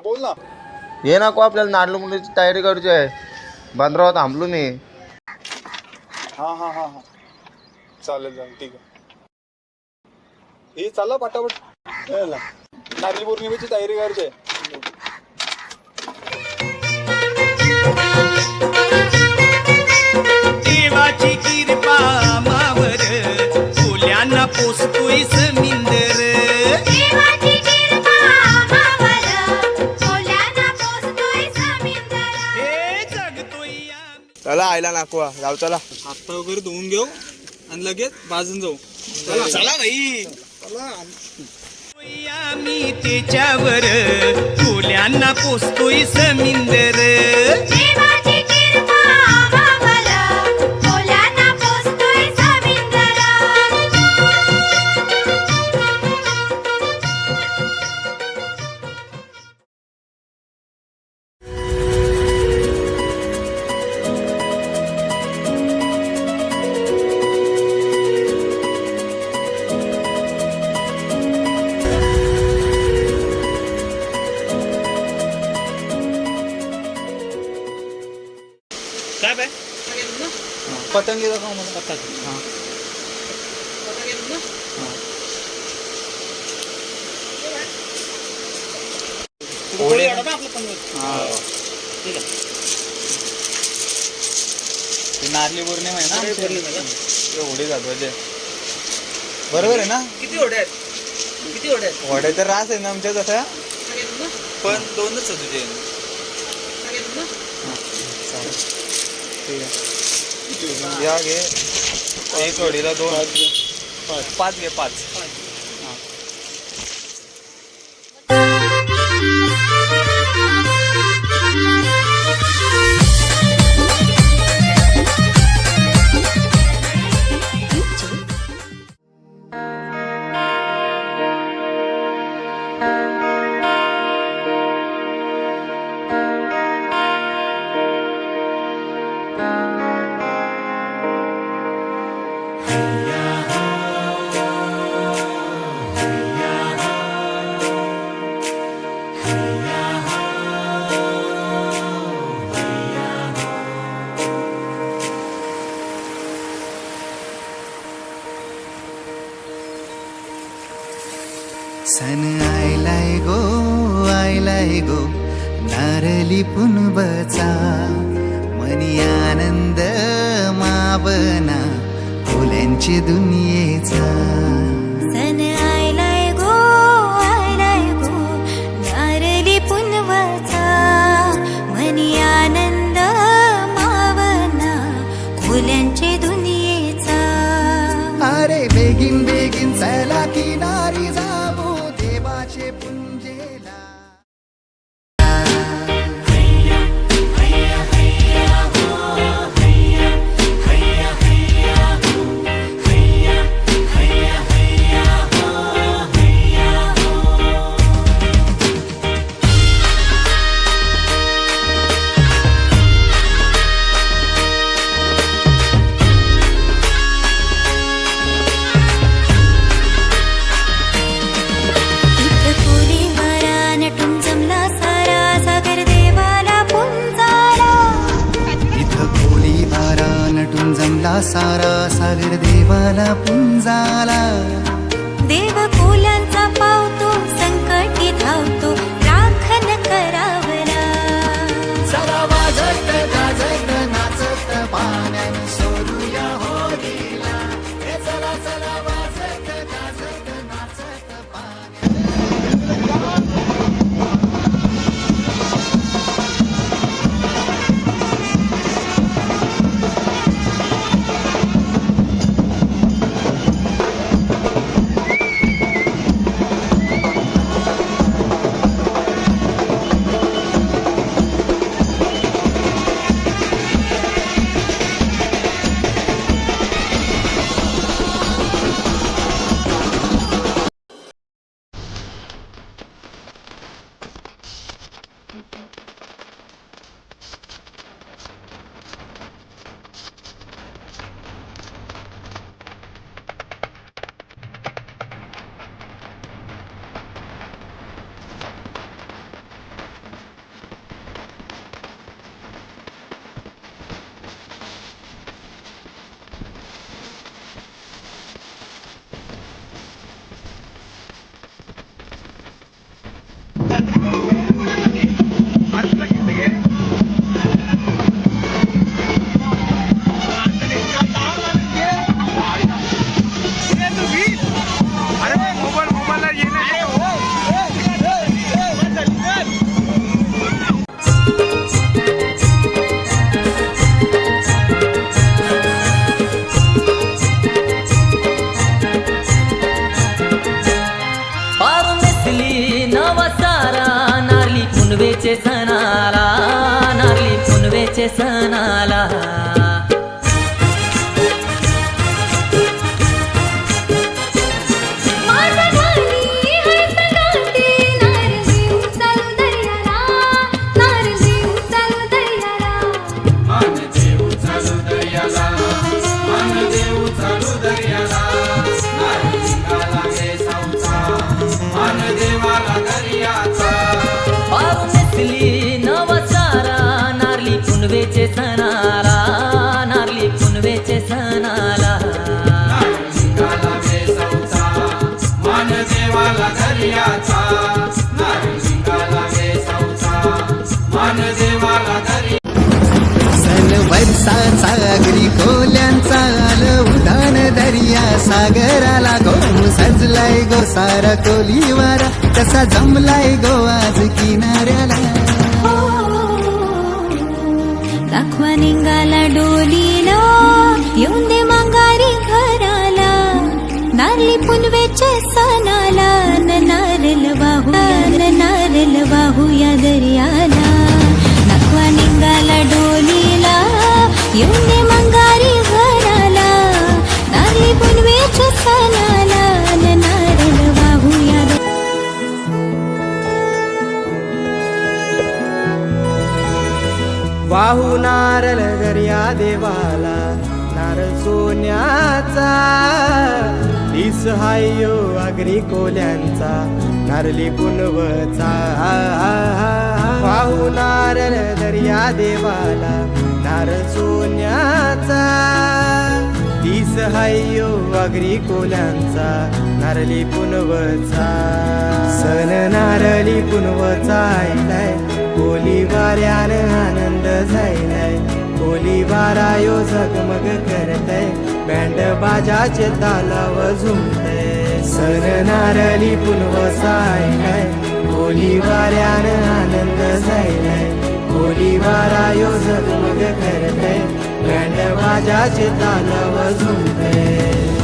बोल ना. ये नको आपल्याला नाडलं मुलीची तयारी करायची आहे. बंदरावर थांबलो मी. हा हा हा हा चालेल चालेल ठीक आहे. हे चला पटापट. नारळी पौर्णिमेची तयारी करायची आहे. देवाची कृपा मावर फुल्यांना पोसतोय समिंदर. देवाची कृपा मावर फुल्यांना पोसतोय समिंदर. हे जगतोय आम्ही. चला आयला नाकवा जाऊ चला. हात वगैरे धुवून घेऊ आणि लगेच भाजून जाऊ. चला भाई आम्ही त्याच्यावर फुल्यांना पोसतोय समिंदर. देवाची कृपा मावर फुल्यांना पोसतोय समिंदर. काय बाय पतंगी दाखव मला. हा होळी नारळी पौर्णिमा आहे ना. होडी जातो ते बरोबर आहे ना. किती होड्या आहेत? किती होड्या आहेत? होड्या तर रास आहे ना आमच्या तसं. पण दोनच आहे तुझे. ठीक आहे या घे. एक होडीला 2 5 घे 5. सन आयलाय गो नारली पुनबचा मनी आनंद मावना फुल्यांची दुनियेचा. सन आयलाय गो नारळी पुनवाचा मनी आनंद मावना फुल्यांचे दुनियेचा. अरे बेगीन बेगीन चला किनारी जाऊ देवाचे पुंजेला. सारा सागर देवाला पुंजाला. देव फुलांचा पावतो संकटी धावतो राखण करावला. चला वाजत गाजत नाचत पाण्याने सोडूया होळीला. हे चला चला वाजत गाजत नाचत पाण्याने. पुनवेचे सणाला, नारळी पुनवेचे सणाला. पारू नेसली नवसारा, नारळी पुनवेचे सणाला, नारळी पुनवेचे सणाला. सन वर्षाचा अगदी कोल्यांचा आलं उधाण दर्या सागराला गो सजलाय गो सारा कोलीवारा कसा जमलाय गो आज किनाऱ्याला. दाखवा निघाला डोलीला, येऊन दे मांगारी घराला, नारळी पुनवेच्या सणाला, नारळ वाहू या दर्याला. दाखवा निघाला डोलीला, येऊन दे मांगारी घराला, नारळी पुनवेच्या सणाला, नारळ वाहू या वाहू नारळ दर्या देवाला, नारळ सोन्याचा, दिस हायो आगरी कोल्यांचा, नारळी पुनवचा. वाहू नारळ दर्या देवाला, नारळ सोन्याचा, दिस हायो आगरी कोल्यांचा, नारळी पुनवचा. सन नारळी पुनवचा आयलाय, कोली वाऱ्यानं आनंद झायलाय, कोली वारायो झगमग करतय, बँड बाजाचे तालाव झुमतय. सन नारळी पुनवसा आयलाय, कोली वाऱ्यानं आनंद झायलाय, कोली वारायो झगमग करतय, बँड बाजाचे तालाव झुमतय.